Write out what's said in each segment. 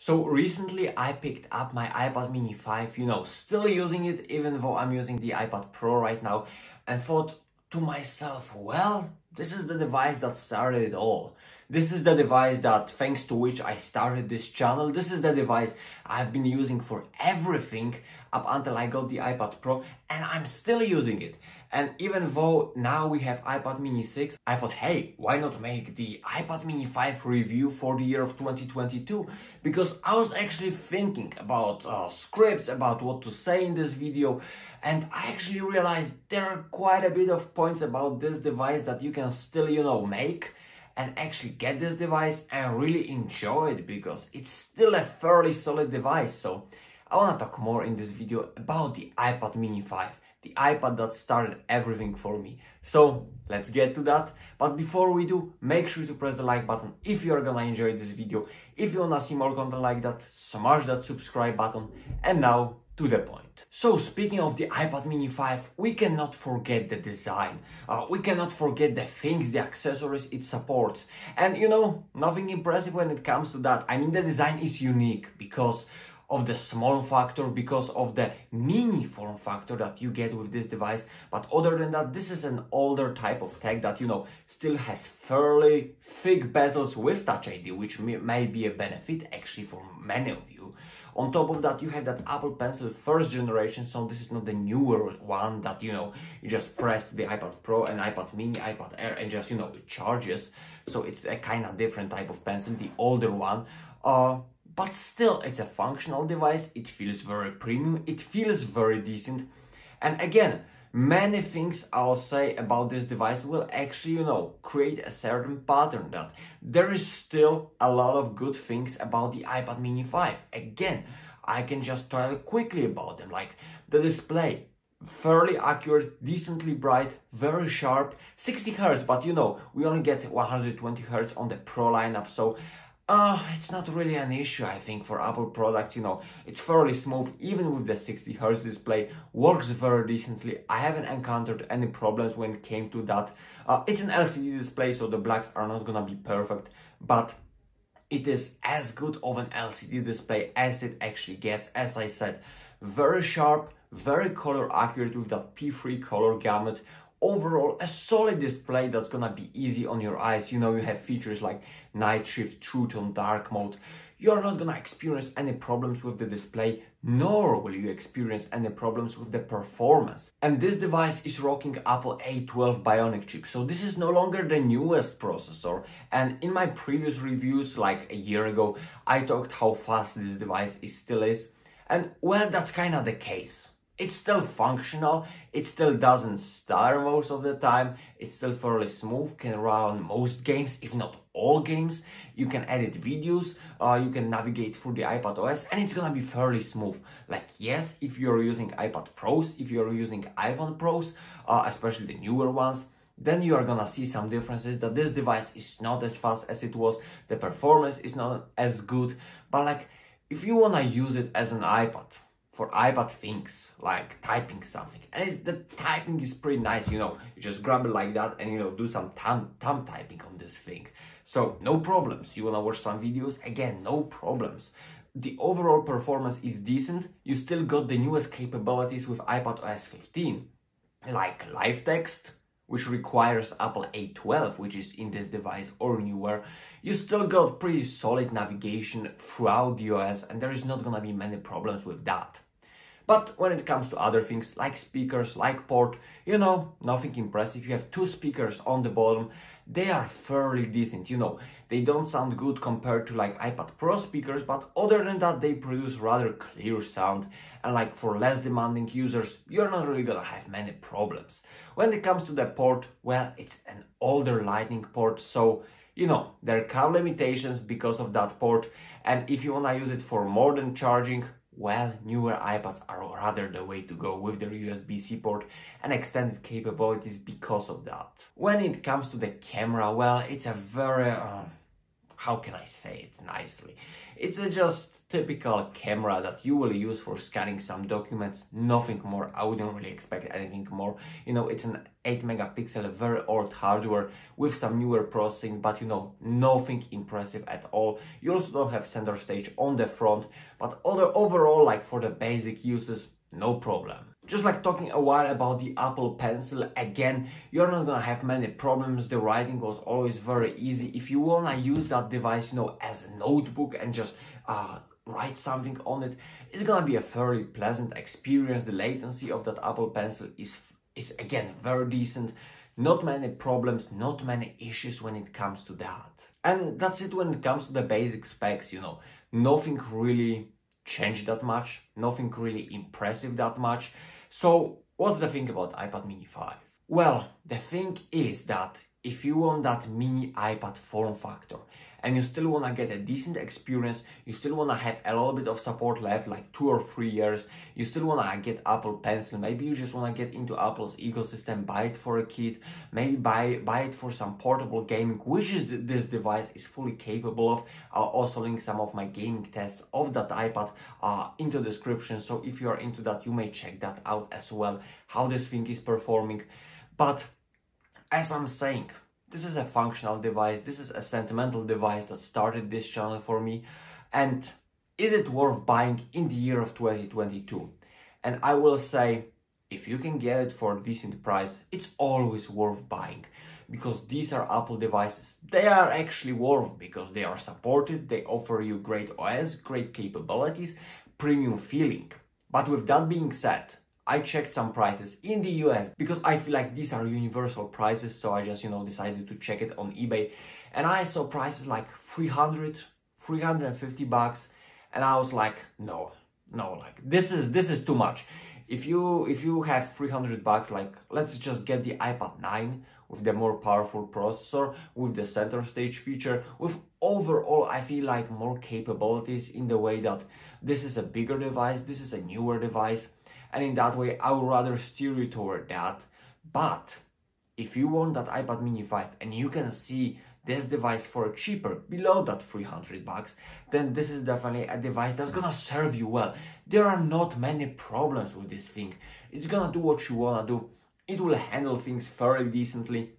So recently I picked up my iPad mini 5, still using it even though I'm using the iPad Pro right now, and thought to myself, well, this is the device that started it all. This is the device that, thanks to which I started this channel. This is the device I've been using for everything up until I got the iPad Pro, and I'm still using it. And even though now we have iPad mini 6, I thought, hey, why not make the iPad mini 5 review for the year of 2022? Because I was actually thinking about scripts, about what to say in this video, and I actually realized there are quite a bit of points about this device that you can still, make and actually get this device and really enjoy it, because it's still a fairly solid device. So I want to talk more in this video about the iPad mini 5, the iPad that started everything for me. So let's get to that. But before we do, make sure to press the like button if you're gonna enjoy this video. If you wanna see more content like that, smash that subscribe button. And now to the point. So speaking of the iPad mini 5, we cannot forget the design. We cannot forget the things, the accessories it supports. And nothing impressive when it comes to that. I mean, the design is unique because of the small factor, because of the mini form factor that you get with this device. But other than that, this is an older type of tech that, still has fairly thick bezels with Touch ID, which may be a benefit actually for many of you. On top of that, you have that Apple Pencil first generation, so this is not the newer one that, you just press the iPad Pro and iPad mini, iPad Air, and just, it charges. So it's a kind of different type of pencil, the older one. But still, it's a functional device. It feels very premium. It feels very decent. And again, many things I'll say about this device will actually, create a certain pattern that there is still a lot of good things about the iPad mini 5. Again, I can just tell quickly about them, like the display. Fairly accurate, decently bright, very sharp, 60 Hz, but we only get 120 Hz on the Pro lineup, so it's not really an issue, I think, for Apple products. It's fairly smooth, even with the 60 Hz display, works very decently. I haven't encountered any problems when it came to that. It's an LCD display, so the blacks are not gonna be perfect, but it is as good of an LCD display as it actually gets. As I said, very sharp, very color accurate with that P3 color gamut. Overall, a solid display that's gonna be easy on your eyes. You have features like night shift, true tone, dark mode. You're not gonna experience any problems with the display, nor will you experience any problems with the performance. And this device is rocking Apple A12 Bionic chip, so this is no longer the newest processor. And in my previous reviews, like a year ago, I talked how fast this device still is. And well, that's kind of the case. It's still functional, it still doesn't stutter most of the time, it's still fairly smooth, can run most games, if not all games. You can edit videos, you can navigate through the iPad OS, and it's gonna be fairly smooth. Like, yes, if you're using iPad Pros, if you're using iPhone Pros, especially the newer ones, then you are gonna see some differences, that this device is not as fast as it was, the performance is not as good, but like, if you wanna use it as an iPad, for iPad things, like typing something, and the typing is pretty nice, you just grab it like that and, do some thumb typing on this thing. So no problems. You wanna watch some videos, again, no problems. The overall performance is decent. You still got the newest capabilities with iPad OS 15, like live text, which requires Apple A12, which is in this device, or newer. You still got pretty solid navigation throughout the OS, and there is not gonna be many problems with that. But when it comes to other things like speakers, like port, nothing impressive. You have two speakers on the bottom. They are fairly decent, They don't sound good compared to like iPad Pro speakers, but other than that, they produce rather clear sound. And like for less demanding users, you're not really gonna have many problems. When it comes to the port, well, it's an older Lightning port, so there are limitations because of that port. And if you wanna use it for more than charging, well, newer iPads are rather the way to go with their USB-C port and extended capabilities because of that. When it comes to the camera, well, it's a very, how can I say it nicely? It's just typical camera that you will use for scanning some documents, nothing more. I wouldn't really expect anything more. You know, it's an 8 megapixel, very old hardware with some newer processing, but you know, nothing impressive at all. You also don't have center stage on the front, but overall, like for the basic uses, no problem. Just like talking a while about the Apple Pencil, again, you're not gonna have many problems. The writing was always very easy. If you wanna use that device, you know, as a notebook and just write something on it, it's gonna be a fairly pleasant experience. The latency of that Apple Pencil is again very decent. Not many problems, not many issues when it comes to that. And that's it when it comes to the basic specs, you know. Nothing really changed that much, nothing really impressive that much. So what's the thing about iPad mini 5? Well, the thing is that if you want that mini iPad form factor and you still want to get a decent experience, you still want to have a little bit of support left, like 2 or 3 years, you still want to get Apple Pencil, maybe you just want to get into Apple's ecosystem, buy it for a kid, maybe buy it for some portable gaming, which is this device is fully capable of. I'll also link some of my gaming tests of that iPad into the description, so if you are into that, you may check that out as well, how this thing is performing. But as I'm saying, this is a functional device, this is a sentimental device that started this channel for me, and is it worth buying in the year of 2022? And I will say, if you can get it for a decent price, it's always worth buying, because these are Apple devices. They are actually worth because they are supported, they offer you great OS, great capabilities, premium feeling. But with that being said, I checked some prices in the US because I feel like these are universal prices, so I just, you know, decided to check it on eBay, and I saw prices like 300, 350 bucks, and I was like, no, like this is too much. If you have 300 bucks, like let's just get the iPad 9 with the more powerful processor, with the center stage feature, with overall I feel like more capabilities in the way that this is a bigger device, this is a newer device. And in that way, I would rather steer you toward that. But if you want that iPad mini 5 and you can see this device for cheaper, below that 300 bucks, then this is definitely a device that's gonna serve you well. There are not many problems with this thing. It's gonna do what you wanna do. It will handle things fairly decently.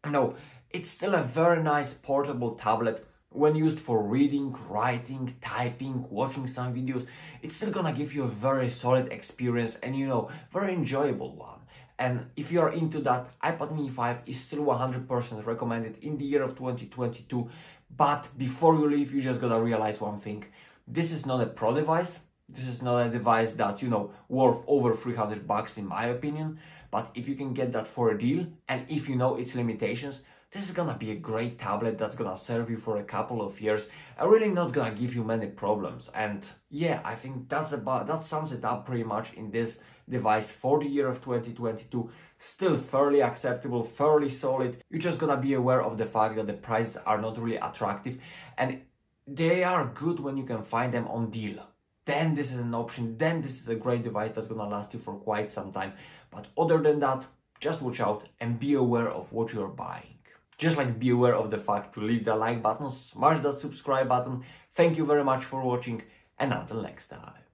No, it's still a very nice portable tablet. When used for reading, writing, typing, watching some videos, it's still gonna give you a very solid experience and, you know, very enjoyable one. And if you are into that, iPad mini 5 is still 100% recommended in the year of 2022. But before you leave, you just gotta realize one thing. This is not a pro device. This is not a device that, you know, worth over 300 bucks in my opinion. But if you can get that for a deal, and if you know its limitations, this is gonna be a great tablet that's gonna serve you for a couple of years and really not gonna give you many problems. And yeah, I think that sums it up pretty much in this device for the year of 2022. Still fairly acceptable, fairly solid. You're just gonna be aware of the fact that the prices are not really attractive, and they are good when you can find them on deal. Then this is an option, then this is a great device that's gonna last you for quite some time. But other than that, just watch out and be aware of what you're buying. Just like be aware of the fact to leave that like button, smash that subscribe button. Thank you very much for watching, and until next time.